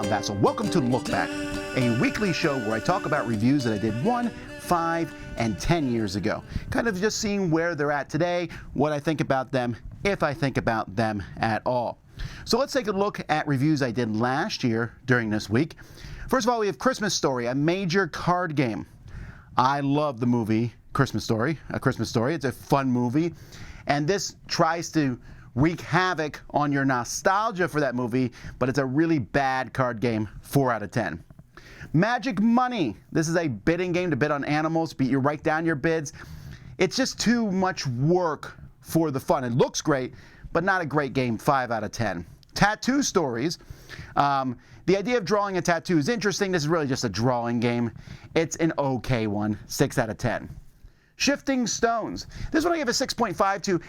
I'm Vasel. Welcome to Lookback, a weekly show where I talk about reviews that I did 1, 5, and 10 years ago. Kind of just seeing where they're at today, what I think about them, if I think about them at all. So let's take a look at reviews I did last year during this week. First of all, we have Christmas Story, a major card game. I love the movie Christmas Story, A Christmas Story. It's a fun movie, and this tries to wreak havoc on your nostalgia for that movie, but it's a really bad card game, 4 out of 10. Magic Money. This is a bidding game to bid on animals, you write down your bids. It's just too much work for the fun. It looks great, but not a great game, 5 out of 10. Tattoo Stories. The idea of drawing a tattoo is interesting. This is really just a drawing game. It's an okay one, 6 out of 10. Shifting Stones. This one I give a 6.5 to.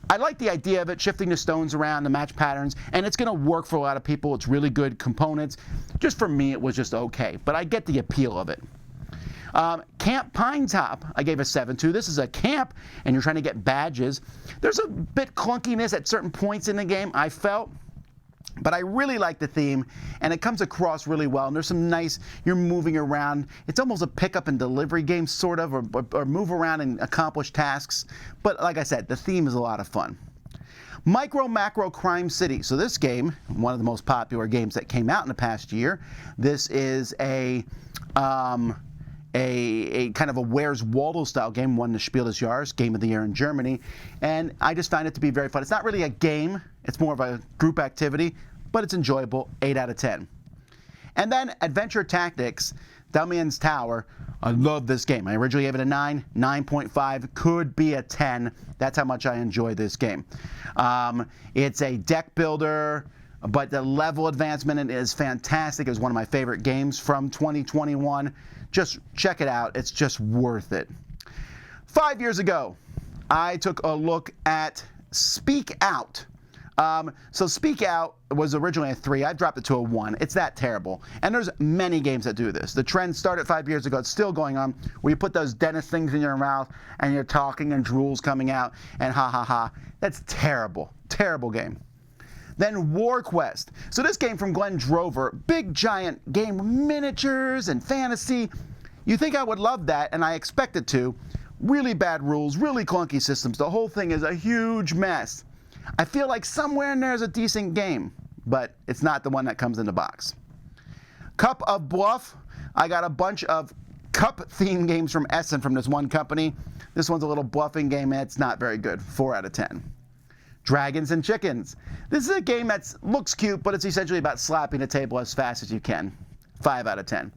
I like the idea of it, shifting the stones around to match patterns, and it's going to work for a lot of people. It's really good components. Just for me, it was just okay, but I get the appeal of it. Camp Pine Top, I gave a 7 to. This is a camp, and you're trying to get badges. There's a bit clunkiness at certain points in the game, I felt, but I really like the theme, and it comes across really well. And there's some nice, you're moving around. It's almost a pickup and delivery game, sort of, or move around and accomplish tasks. But like I said, the theme is a lot of fun. Micro Macro Crime City. So this game, one of the most popular games that came out in the past year. This is a kind of a Where's Waldo style game, won the Spiel des Jahres, Game of the Year in Germany, and I just find it to be very fun. It's not really a game, it's more of a group activity, but it's enjoyable, 8 out of 10. And then Adventure Tactics, Damien's Tower. I love this game. I originally gave it a 9, 9.5, could be a 10. That's how much I enjoy this game. It's a deck builder, but the level advancement in it is fantastic. It was one of my favorite games from 2021. Just check it out. It's just worth it. 5 years ago, I took a look at Speak Out. So Speak Out was originally a 3. I dropped it to a 1. It's that terrible. And there's many games that do this. The trend started 5 years ago. It's still going on, where you put those dentist things in your mouth and you're talking and drool's coming out and ha ha ha. That's terrible. Terrible game. Then War Quest. So this game from Glenn Drover, big giant game with miniatures and fantasy. You think I would love that, and I expected to. Really bad rules, really clunky systems. The whole thing is a huge mess. I feel like somewhere in there is a decent game, but it's not the one that comes in the box. Cup of Bluff. I got a bunch of cup-themed games from Essen from this one company. This one's a little bluffing game, and it's not very good. 4 out of 10. Dragons and Chickens. This is a game that looks cute, but it's essentially about slapping a table as fast as you can. 5 out of 10.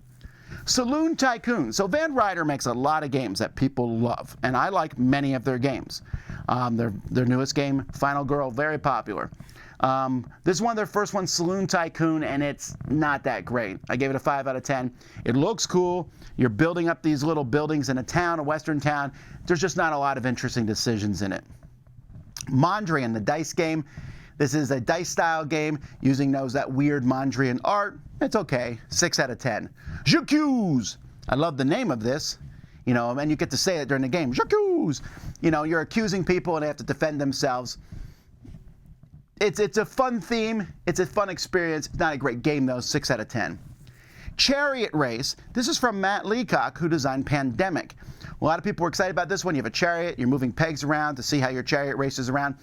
Saloon Tycoon. So Van Ryder makes a lot of games that people love, and I like many of their games. Their newest game, Final Girl, very popular. This is one of their first ones, Saloon Tycoon, and it's not that great. I gave it a 5 out of 10. It looks cool. You're building up these little buildings in a town, a western town. There's just not a lot of interesting decisions in it. Mondrian, the dice game. This is a dice-style game using that weird Mondrian art. It's okay. 6 out of 10. J'accuse. I love the name of this. And you get to say it during the game. J'accuse. You're accusing people and they have to defend themselves. It's a fun theme. It's a fun experience. It's not a great game, though. 6 out of 10. Chariot Race. This is from Matt Leacock, who designed Pandemic. A lot of people were excited about this one. You have a chariot. You're moving pegs around to see how your chariot races around.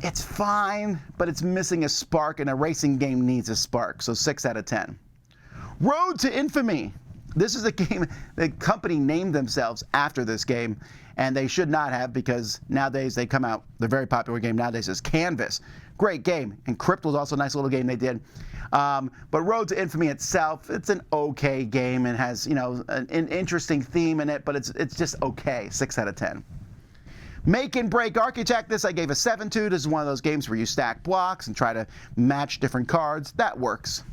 It's fine, but it's missing a spark, and a racing game needs a spark. So 6 out of 10. Road to Infamy. This is a game the company named themselves after this game, and they should not have, because nowadays they come out, the very popular game nowadays is Canvas. Great game. And Crypt was also a nice little game they did. But Road to Infamy itself, it's an okay game and has, an interesting theme in it, but it's just okay. 6 out of 10. Make and Break Architect. This I gave a 7 to. This is one of those games where you stack blocks and try to match different cards. That works.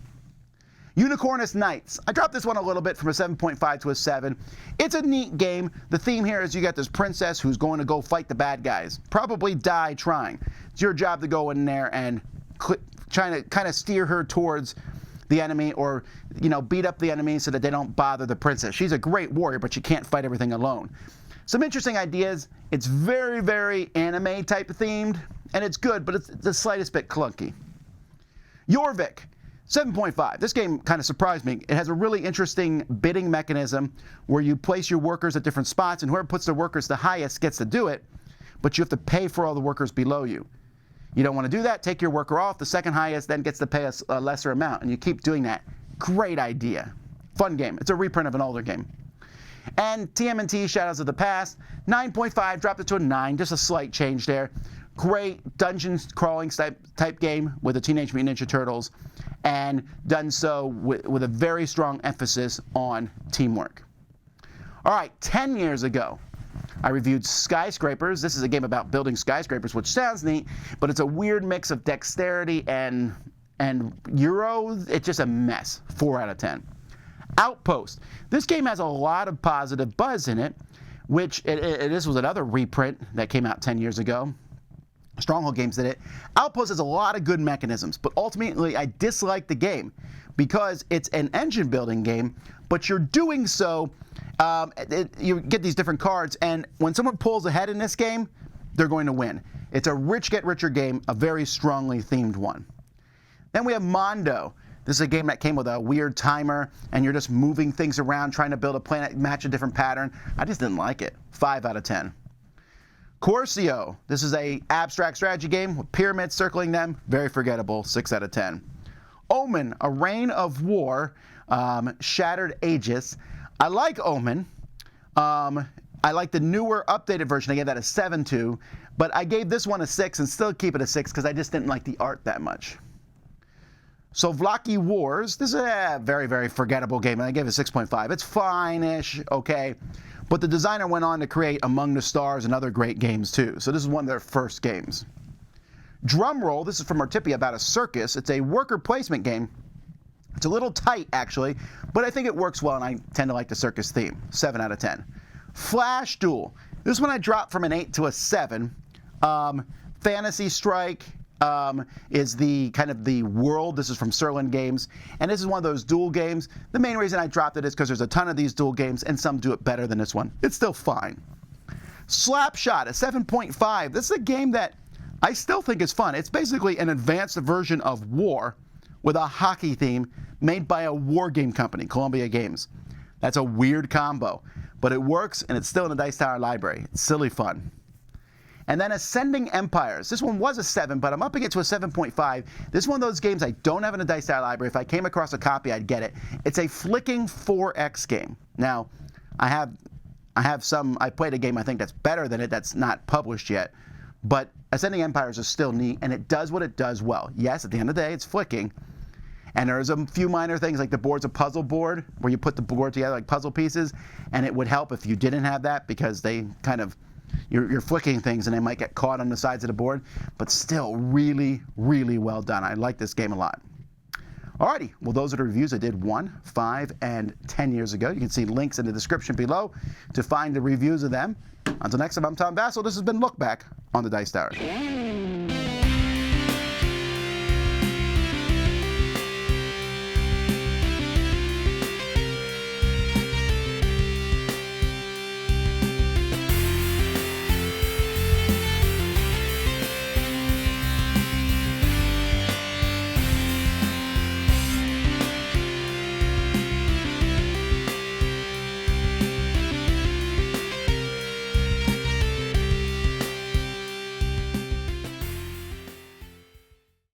Unicornus Knights. I dropped this one a little bit from a 7.5 to a 7. It's a neat game. The theme here is you got this princess who's going to go fight the bad guys. Probably die trying. It's your job to go in there and trying to kind of steer her towards the enemy, or beat up the enemy so that they don't bother the princess. She's a great warrior, but she can't fight everything alone. Some interesting ideas. It's very, very anime type themed, and it's good, but it's the slightest bit clunky. Jorvik. 7.5. This game kind of surprised me. It has a really interesting bidding mechanism where you place your workers at different spots, and whoever puts their workers the highest gets to do it, but you have to pay for all the workers below you. You don't want to do that, take your worker off. The second highest then gets to pay a lesser amount, and you keep doing that. Great idea. Fun game. It's a reprint of an older game. And TMNT Shadows of the Past, 9.5, dropped it to a 9, just a slight change there. Great dungeon crawling type game with the Teenage Mutant Ninja Turtles, and done so with a very strong emphasis on teamwork. All right, 10 years ago, I reviewed Skyscrapers. This is a game about building skyscrapers, which sounds neat, but it's a weird mix of dexterity and Euro. It's just a mess. 4 out of 10. Outpost. This game has a lot of positive buzz in it, which this was another reprint that came out 10 years ago. Stronghold Games did it. Outpost has a lot of good mechanisms, but ultimately I dislike the game because it's an engine building game, but you're doing so, you get these different cards, and when someone pulls ahead in this game, they're going to win. It's a rich get richer game, a very strongly themed one. Then we have Mondo. This is a game that came with a weird timer, and you're just moving things around, trying to build a planet, match a different pattern. I just didn't like it. 5 out of 10. Corcio. This is a abstract strategy game with pyramids circling them. Very forgettable. 6 out of 10. Omen, A Reign of War, Shattered Aegis. I like Omen. I like the newer, updated version. I gave that a 7 to, but I gave this one a 6 and still keep it a 6 because I just didn't like the art that much. Souvlaki Wars. This is a very, very forgettable game, and I gave it a 6.5. It's fine-ish, okay. But the designer went on to create Among the Stars and other great games too. So this is one of their first games. Drumroll, this is from Artipia about a circus. It's a worker placement game. It's a little tight actually, but I think it works well and I tend to like the circus theme. 7 out of 10. Flash Duel. This one I dropped from an 8 to a 7. Fantasy Strike is the kind of the world. This is from Serlin Games, and this is one of those duel games. The main reason I dropped it is because there's a ton of these duel games, and some do it better than this one. It's still fine. Slapshot, a 7.5. This is a game that I still think is fun. It's basically an advanced version of War with a hockey theme made by a war game company, Columbia Games. That's a weird combo, but it works, and it's still in the Dice Tower library. It's silly fun. And then Ascending Empires. This one was a 7, but I'm upping it to a 7.5. This is one of those games I don't have in the Dice Tower library. If I came across a copy, I'd get it. It's a flicking 4X game. Now, I played a game I think that's better than it that's not published yet, but Ascending Empires is still neat, and it does what it does well. Yes, at the end of the day, it's flicking. And there's a few minor things, like the board's a puzzle board, where you put the board together like puzzle pieces, and it would help if you didn't have that, because they kind of, you're flicking things and they might get caught on the sides of the board, but still really, really well done. I like this game a lot. Alrighty, well those are the reviews I did 1, 5, and 10 years ago. You can see links in the description below to find the reviews of them. Until next time, I'm Tom Vasel. This has been Lookback on the Dice Tower.